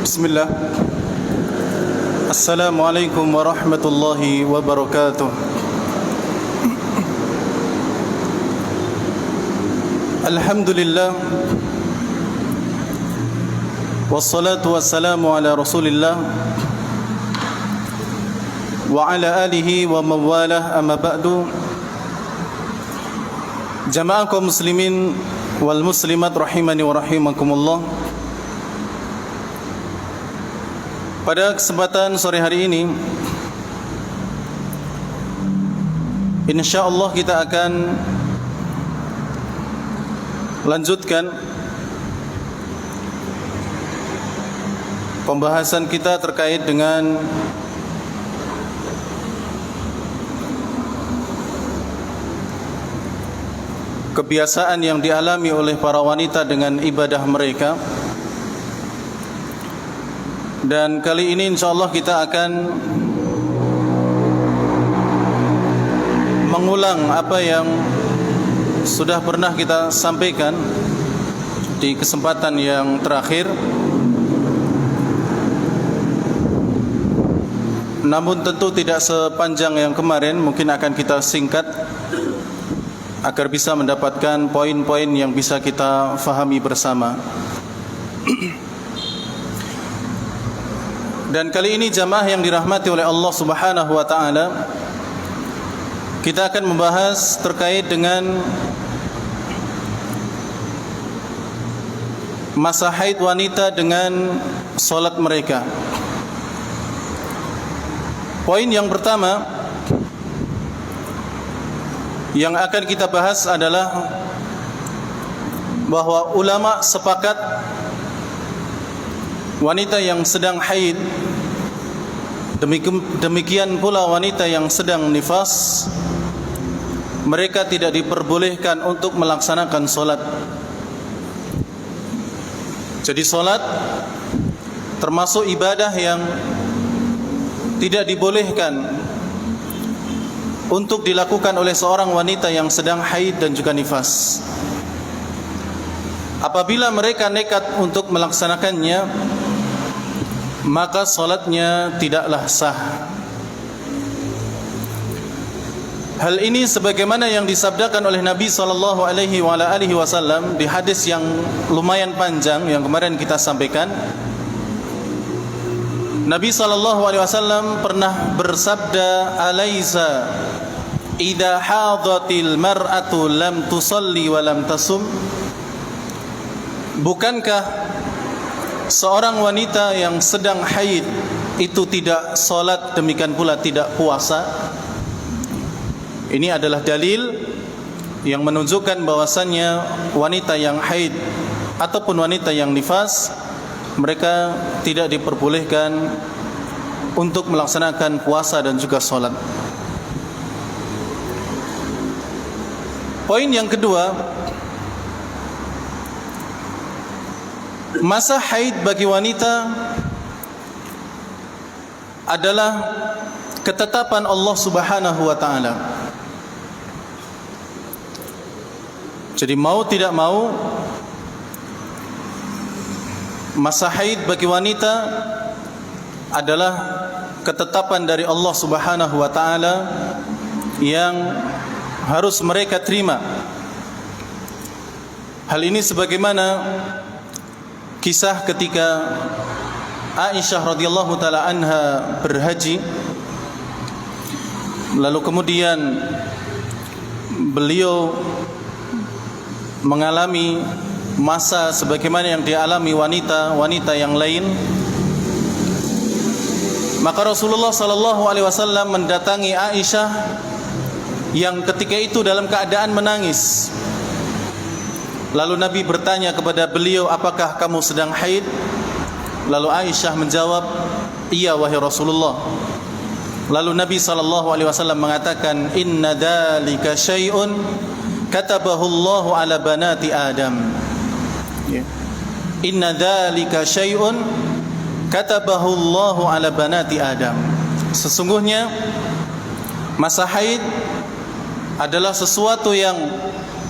Bismillah. Assalamualaikum warahmatullahi wabarakatuh. Alhamdulillah. Wassalatu wassalamu ala Rasulillah wa ala alihi wa mawalah, amma ba'du. Jamaah kaum muslimin wal muslimat rahimani wa rahimakumullah. Pada kesempatan sore hari ini, insyaallah kita akan lanjutkan pembahasan kita terkait dengan kebiasaan yang dialami oleh para wanita dengan ibadah mereka. Dan kali ini insyaallah kita akan mengulang apa yang sudah pernah kita sampaikan di kesempatan yang terakhir. Namun tentu tidak sepanjang yang kemarin, mungkin akan kita singkat agar bisa mendapatkan poin-poin yang bisa kita fahami bersama. Dan kali ini jamaah yang dirahmati oleh Allah Subhanahu wa taala, kita akan membahas terkait dengan masa haid wanita dengan solat mereka. Poin yang pertama yang akan kita bahas adalah bahwa ulama sepakat wanita yang sedang haid, demikian pula wanita yang sedang nifas, mereka tidak diperbolehkan untuk melaksanakan solat. Jadi solat termasuk ibadah yang tidak dibolehkan untuk dilakukan oleh seorang wanita yang sedang haid dan juga nifas. Apabila mereka nekat untuk melaksanakannya, maka salatnya tidaklah sah. Hal ini sebagaimana yang disabdakan oleh Nabi sallallahu alaihi wasallam di hadis yang lumayan panjang yang kemarin kita sampaikan. Nabi sallallahu alaihi wasallam pernah bersabda, "Alaisa idza hadatil mar'atu lam tusalli wa lam tasum?" Bukankah seorang wanita yang sedang haid itu tidak salat, demikian pula tidak puasa? Ini adalah dalil yang menunjukkan bahwasannya wanita yang haid ataupun wanita yang nifas, mereka tidak diperbolehkan untuk melaksanakan puasa dan juga salat. Poin yang kedua, masa haid bagi wanita adalah ketetapan Allah Subhanahu wa taala. Jadi mau tidak mau, masa haid bagi wanita adalah ketetapan dari Allah Subhanahu wa taala yang harus mereka terima. Hal ini sebagaimana kisah ketika Aisyah radhiyallahu taala anha berhaji, lalu kemudian beliau mengalami masa sebagaimana yang dialami wanita-wanita yang lain. Maka Rasulullah sallallahu alaihi wasallam mendatangi Aisyah yang ketika itu dalam keadaan menangis. Lalu Nabi bertanya kepada beliau, "Apakah kamu sedang haid?" Lalu Aisyah menjawab, "Iya wahai Rasulullah." Lalu Nabi sallallahu alaihi wasallam mengatakan, "Inna dzalika syai'un katabahu Allahu ala banati Adam." Inna dzalika syai'un katabahu Allahu ala banati Adam. Sesungguhnya masa haid adalah sesuatu yang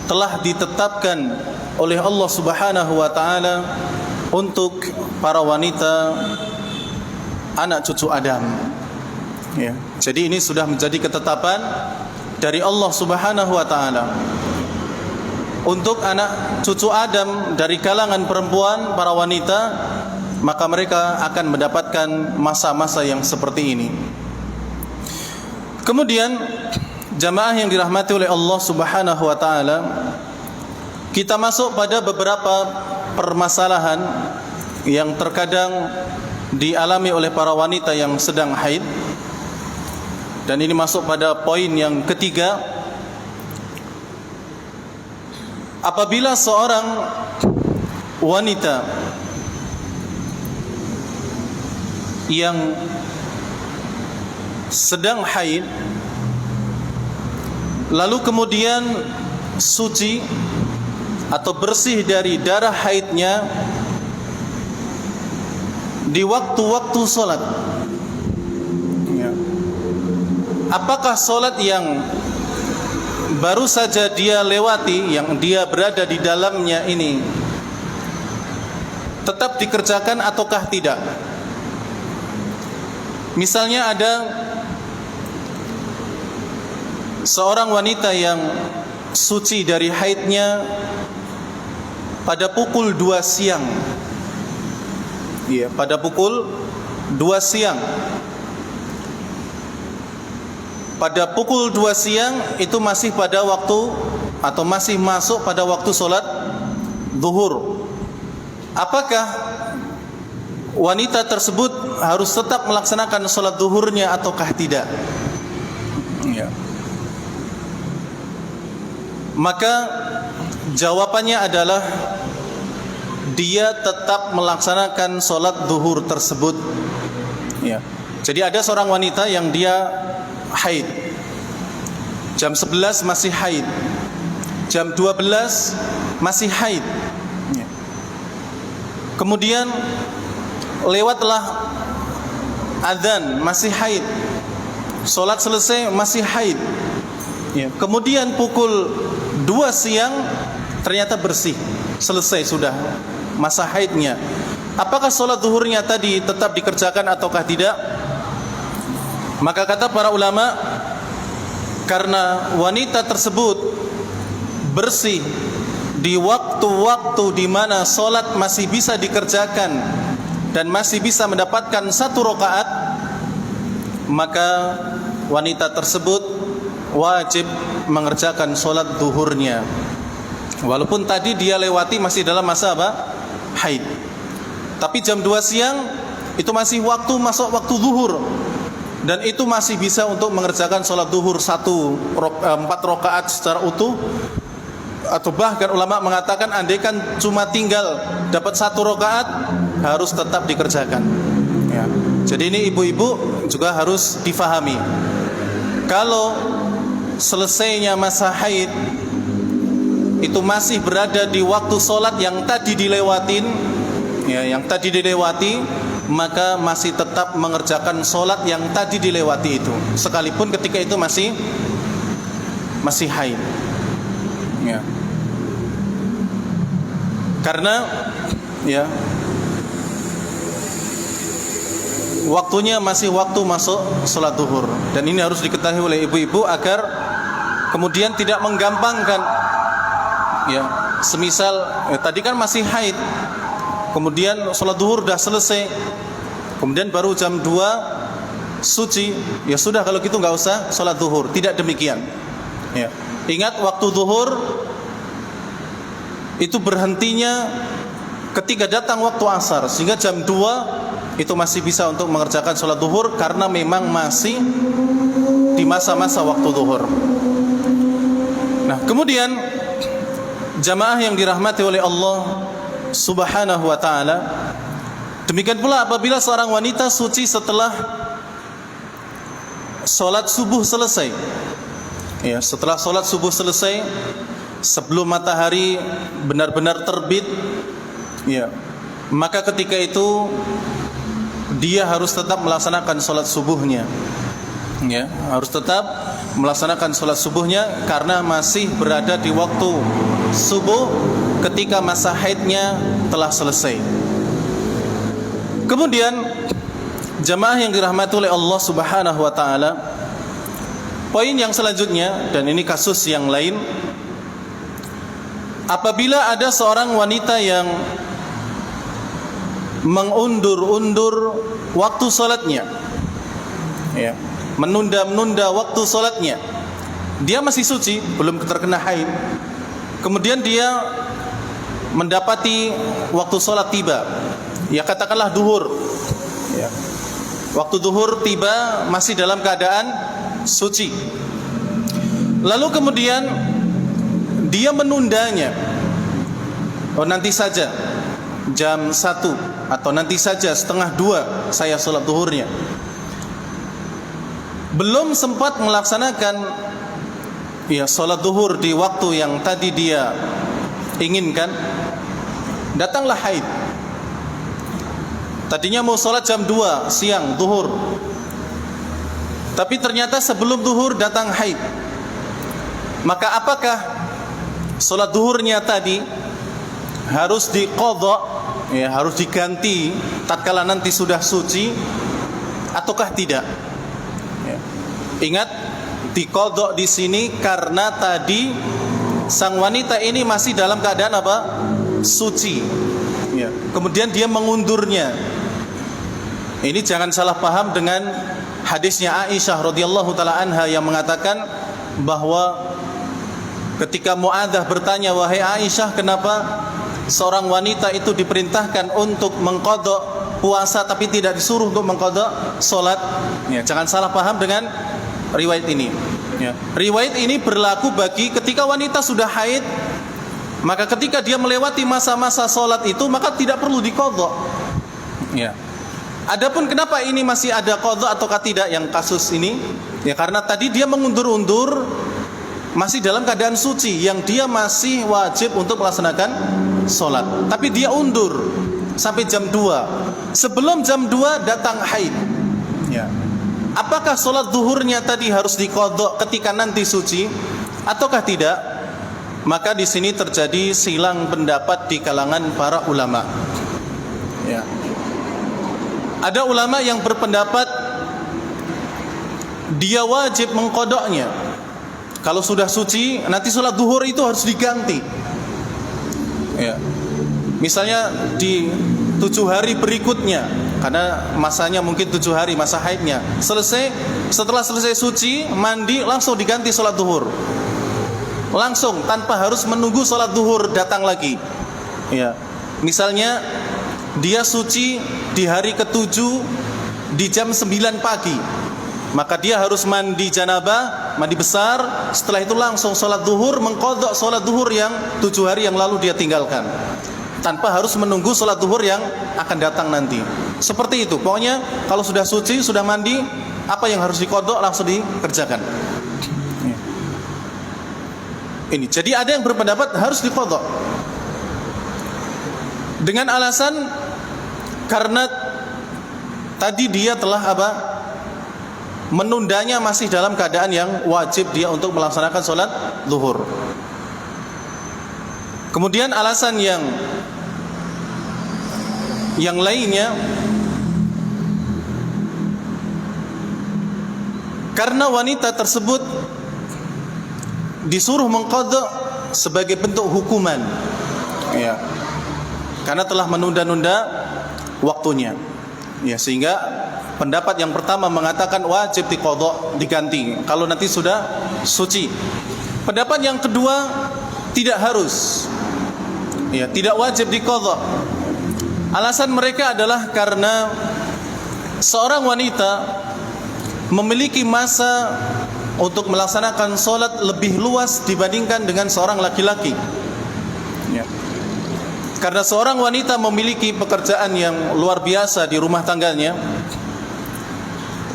telah ditetapkan oleh Allah Subhanahu wa taala untuk para wanita anak cucu Adam. Ya. Jadi ini sudah menjadi ketetapan dari Allah Subhanahu wa taala. Untuk anak cucu Adam dari kalangan perempuan, para wanita, maka mereka akan mendapatkan masa-masa yang seperti ini. Kemudian jamaah yang dirahmati oleh Allah Subhanahu wa taala, kita masuk pada beberapa permasalahan yang terkadang dialami oleh para wanita yang sedang haid. Dan ini masuk pada poin yang ketiga. Apabila seorang wanita yang sedang haid lalu kemudian suci atau bersih dari darah haidnya di waktu-waktu sholat, apakah sholat yang baru saja dia lewati, yang dia berada di dalamnya ini tetap dikerjakan ataukah tidak? Misalnya ada seorang wanita yang suci dari haidnya pada pukul 2 siang. Iya, pada pukul 2 siang. Pada pukul 2 siang itu masih pada waktu atau masih masuk pada waktu sholat zuhur. Apakah wanita tersebut harus tetap melaksanakan sholat zuhurnya ataukah tidak? Ya. Maka jawabannya adalah dia tetap melaksanakan sholat zuhur tersebut. Ya. Jadi ada seorang wanita yang dia haid, jam 11 masih haid, jam 12 masih haid, kemudian lewatlah adzan masih haid, sholat selesai masih haid, kemudian pukul 2 siang ternyata bersih, selesai sudah masa haidnya. Apakah sholat zuhurnya tadi tetap dikerjakan ataukah tidak? Maka kata para ulama, karena wanita tersebut bersih di waktu-waktu di mana sholat masih bisa dikerjakan dan masih bisa mendapatkan 1 rakaat, maka wanita tersebut wajib mengerjakan sholat zuhurnya, walaupun tadi dia lewati masih dalam masa apa? Haid. Tapi jam 2 siang itu masih waktu masuk waktu zuhur, dan itu masih bisa untuk mengerjakan sholat zuhur 4 rakaat secara utuh. Atau bahkan ulama mengatakan andaikan cuma tinggal dapat 1 rakaat harus tetap dikerjakan, ya. Jadi ini ibu-ibu juga harus difahami, kalau selesainya masa haid itu masih berada di waktu sholat yang tadi dilewatin, ya, yang tadi dilewati, maka masih tetap mengerjakan sholat yang tadi dilewati itu, sekalipun ketika itu masih haid, ya. Karena ya waktunya masih waktu masuk sholat zuhur, dan ini harus diketahui oleh ibu-ibu agar kemudian tidak menggampangkan, ya. Semisal tadi kan masih haid, kemudian sholat zuhur sudah selesai, kemudian baru jam 2 suci, ya sudah kalau gitu nggak usah sholat zuhur. Tidak demikian, ya. Ingat, waktu zuhur itu berhentinya ketika datang waktu asar, sehingga jam 2 itu masih bisa untuk mengerjakan sholat zuhur, karena memang masih di masa-masa waktu zuhur. Nah, kemudian jamaah yang dirahmati oleh Allah Subhanahu wa ta'ala, demikian pula apabila seorang wanita suci setelah sholat subuh selesai, ya, setelah sholat subuh selesai, sebelum matahari benar-benar terbit, ya, maka ketika itu dia harus tetap melaksanakan sholat subuhnya, ya, harus tetap melaksanakan sholat subuhnya, karena masih berada di waktu subuh ketika masa haidnya telah selesai. Kemudian jamaah yang dirahmati oleh Allah Subhanahu wa taala, poin yang selanjutnya, dan ini kasus yang lain, apabila ada seorang wanita yang mengundur-undur waktu salatnya, ya, menunda-nunda waktu salatnya, dia masih suci, belum terkena haid, kemudian dia mendapati waktu salat tiba, ya katakanlah duhur, ya, waktu duhur tiba masih dalam keadaan suci, lalu kemudian dia menundanya, oh nanti saja jam 1 atau nanti saja setengah 2 saya sholat duhurnya, belum sempat melaksanakan ya sholat duhur di waktu yang tadi dia inginkan, datanglah haid. Tadinya mau sholat jam 2 siang duhur, tapi ternyata sebelum duhur datang haid. Maka apakah sholat duhurnya tadi harus diqadha, ya, harus diganti tatkala nanti sudah suci, ataukah tidak? Ya. Ingat, diqadha di sini karena tadi sang wanita ini masih dalam keadaan apa? Suci. Ya. Kemudian dia mengundurnya. Ini jangan salah paham dengan hadisnya Aisyah radhiyallahu taala anha yang mengatakan bahwa ketika Muadzah bertanya, wahai Aisyah, kenapa seorang wanita itu diperintahkan untuk mengqadha puasa tapi tidak disuruh untuk mengqadha salat? Ya, jangan salah paham dengan riwayat ini. Ya. Riwayat ini berlaku bagi ketika wanita sudah haid, maka ketika dia melewati masa-masa salat itu maka tidak perlu diqadha. Ya. Adapun kenapa ini masih ada qadha ataukah tidak yang kasus ini? Ya karena tadi dia mengundur-undur masih dalam keadaan suci yang dia masih wajib untuk melaksanakan sholat, tapi dia undur sampai jam 2. Sebelum jam 2 datang haid, ya. Apakah sholat zuhurnya tadi harus diqadha ketika nanti suci ataukah tidak? Maka di sini terjadi silang pendapat di kalangan para ulama, ya. Ada ulama yang berpendapat dia wajib mengqadhanya. Kalau sudah suci, nanti sholat duhur itu harus diganti. Ya. Misalnya di 7 hari berikutnya, karena masanya mungkin 7 hari masa haidnya. Setelah selesai suci, mandi langsung diganti sholat duhur. Langsung tanpa harus menunggu sholat duhur datang lagi. Ya. Misalnya dia suci di hari ke-7 di jam 9 pagi. Maka dia harus mandi janabah, mandi besar. Setelah itu langsung sholat duhur, mengqadha sholat duhur yang 7 hari yang lalu dia tinggalkan, tanpa harus menunggu sholat duhur yang akan datang nanti. Seperti itu. Pokoknya kalau sudah suci, sudah mandi, apa yang harus diqadha langsung dikerjakan. Ini. Jadi ada yang berpendapat harus diqadha dengan alasan karena tadi dia telah apa? Menundanya masih dalam keadaan yang wajib dia untuk melaksanakan sholat zuhur. Kemudian alasan yang lainnya, karena wanita tersebut disuruh mengqadha sebagai bentuk hukuman, ya, karena telah menunda-nunda waktunya, ya, sehingga pendapat yang pertama mengatakan wajib diqadha, diganti kalau nanti sudah suci. Pendapat yang kedua tidak harus, ya, tidak wajib diqadha. Alasan mereka adalah karena seorang wanita memiliki masa untuk melaksanakan sholat lebih luas dibandingkan dengan seorang laki-laki, ya. Karena seorang wanita memiliki pekerjaan yang luar biasa di rumah tangganya.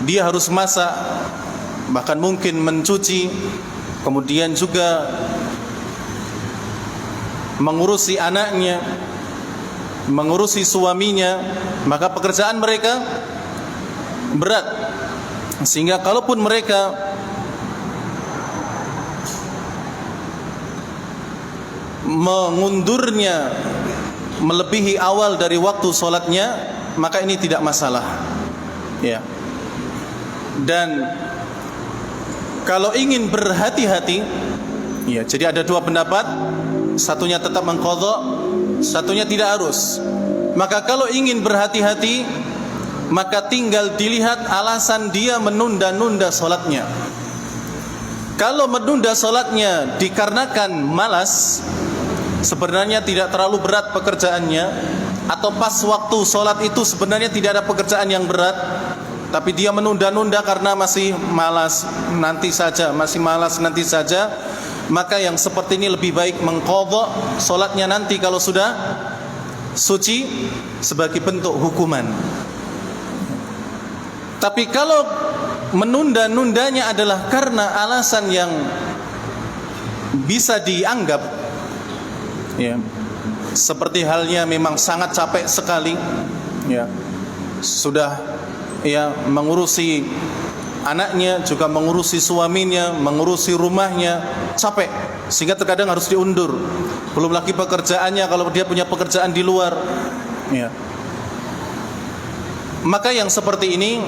Dia harus masak, bahkan mungkin mencuci, kemudian juga mengurusi anaknya, mengurusi suaminya. Maka pekerjaan mereka berat, sehingga kalaupun mereka mengundurnya melebihi awal dari waktu sholatnya, maka ini tidak masalah. Ya. Dan kalau ingin berhati-hati, ya, jadi ada dua pendapat, satunya tetap mengqadha, satunya tidak harus. Maka kalau ingin berhati-hati, maka tinggal dilihat alasan dia menunda-nunda salatnya. Kalau menunda salatnya dikarenakan malas, sebenarnya tidak terlalu berat pekerjaannya, atau pas waktu salat itu sebenarnya tidak ada pekerjaan yang berat, tapi dia menunda-nunda karena masih malas nanti saja, maka yang seperti ini lebih baik mengqadha salatnya nanti kalau sudah suci sebagai bentuk hukuman. Tapi kalau menunda-nundanya adalah karena alasan yang bisa dianggap, ya, seperti halnya memang sangat capek sekali, ya, sudah, ya, mengurusi anaknya, juga mengurusi suaminya, mengurusi rumahnya, capek sehingga terkadang harus diundur. Belum lagi pekerjaannya kalau dia punya pekerjaan di luar, ya. Maka yang seperti ini,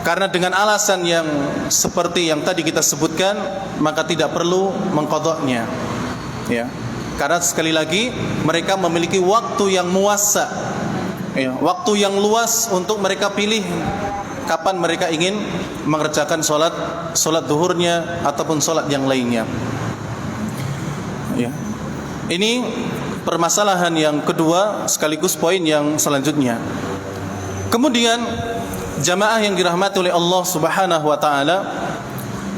karena dengan alasan yang seperti yang tadi kita sebutkan, maka tidak perlu mengqadhanya, ya. Karena sekali lagi mereka memiliki waktu yang muwassa, ya, waktu yang luas untuk mereka pilih kapan mereka ingin mengerjakan salat zuhurnya ataupun salat yang lainnya. Ya. Ini permasalahan yang kedua sekaligus poin yang selanjutnya. Kemudian jamaah yang dirahmati oleh Allah Subhanahu wa taala,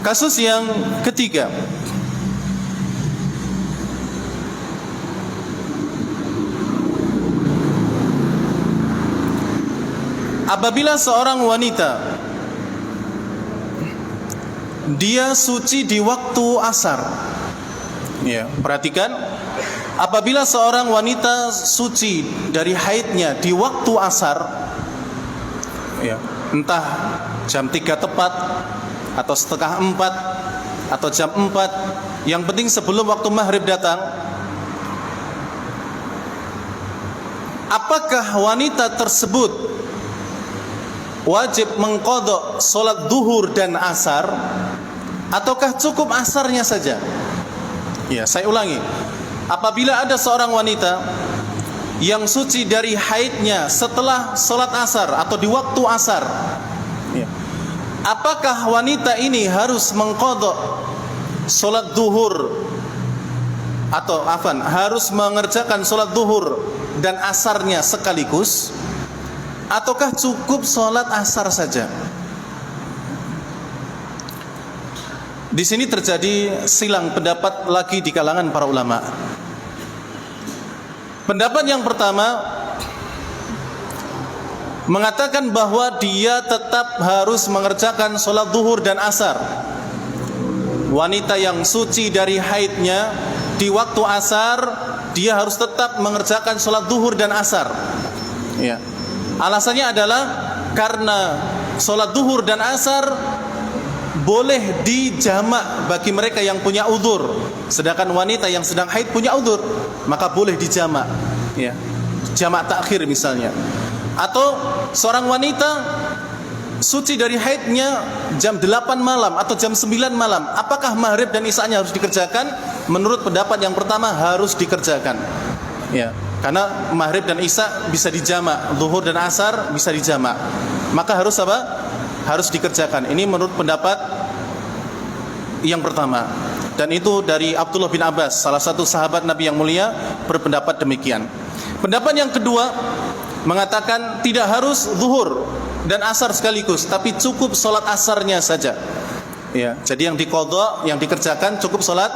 kasus yang ketiga. Apabila seorang wanita dia suci di waktu asar, ya, perhatikan, apabila seorang wanita suci dari haidnya di waktu asar, ya, entah jam 3 tepat atau setengah 4 atau jam 4, yang penting sebelum waktu maghrib datang, apakah wanita tersebut wajib mengqadha salat zuhur dan asar, ataukah cukup asarnya saja? Ya, saya ulangi. Apabila ada seorang wanita yang suci dari haidnya setelah salat asar atau di waktu asar, ya, apakah wanita ini harus mengqadha salat zuhur atau harus mengerjakan salat zuhur dan asarnya sekaligus, ataukah cukup salat asar saja? Di sini terjadi silang pendapat lagi di kalangan para ulama. Pendapat yang pertama mengatakan bahwa dia tetap harus mengerjakan salat zuhur dan asar. Wanita yang suci dari haidnya di waktu asar, dia harus tetap mengerjakan salat zuhur dan asar. Ya. Alasannya adalah karena salat zuhur dan asar boleh dijamak bagi mereka yang punya udzur, sedangkan wanita yang sedang haid punya udzur, maka boleh dijamak, ya, jamak takhir misalnya. Atau seorang wanita suci dari haidnya jam 8 malam atau jam 9 malam, apakah maghrib dan isya-nya harus dikerjakan? Menurut pendapat yang pertama harus dikerjakan, ya, karena maghrib dan isya bisa dijamak, zuhur dan asar bisa dijamak, maka harus apa? Harus dikerjakan. Ini menurut pendapat yang pertama, dan itu dari Abdullah bin Abbas, salah satu sahabat Nabi yang mulia, berpendapat demikian. Pendapat yang kedua mengatakan tidak harus zuhur dan asar sekaligus, tapi cukup salat asarnya saja, ya. Jadi yang diqadha, yang dikerjakan cukup salat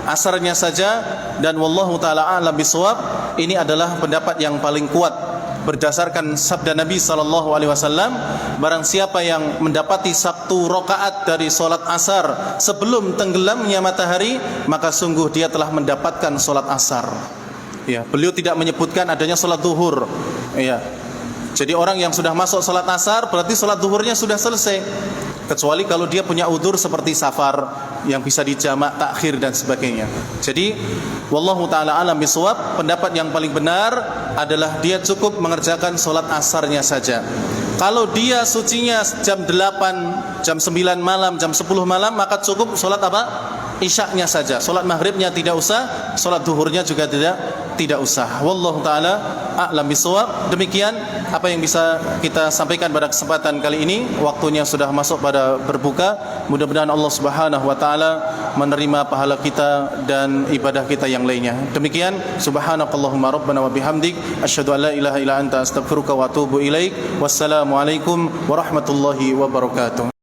asarnya saja. Dan wallahu taala a'lam bishawab, ini adalah pendapat yang paling kuat berdasarkan sabda Nabi SAW, barang siapa yang mendapati 1 rakaat dari salat asar sebelum tenggelamnya matahari, maka sungguh dia telah mendapatkan salat asar. Ya, beliau tidak menyebutkan adanya salat zuhur, ya. Jadi orang yang sudah masuk salat asar berarti salat zuhurnya sudah selesai. Kecuali kalau dia punya udzur seperti safar yang bisa dijamak takhir dan sebagainya. Jadi wallahu taala alam bisawab, pendapat yang paling benar adalah dia cukup mengerjakan salat asarnya saja. Kalau dia sucinya jam 8, jam 9 malam, jam 10 malam, maka cukup salat apa? Isyaknya saja. Salat maghribnya tidak usah, salat zuhurnya juga tidak usah. Wallahu taala a'lam bisawab. Demikian apa yang bisa kita sampaikan pada kesempatan kali ini. Waktunya sudah masuk pada berbuka. Mudah-mudahan Allah Subhanahu wa taala menerima pahala kita dan ibadah kita yang lainnya. Demikian, subhanakallahumma rabbana wa bihamdik asyhadu an la ilaha illa anta astaghfiruka wa atubu ilaik. Wassalamualaikum warahmatullahi wabarakatuh.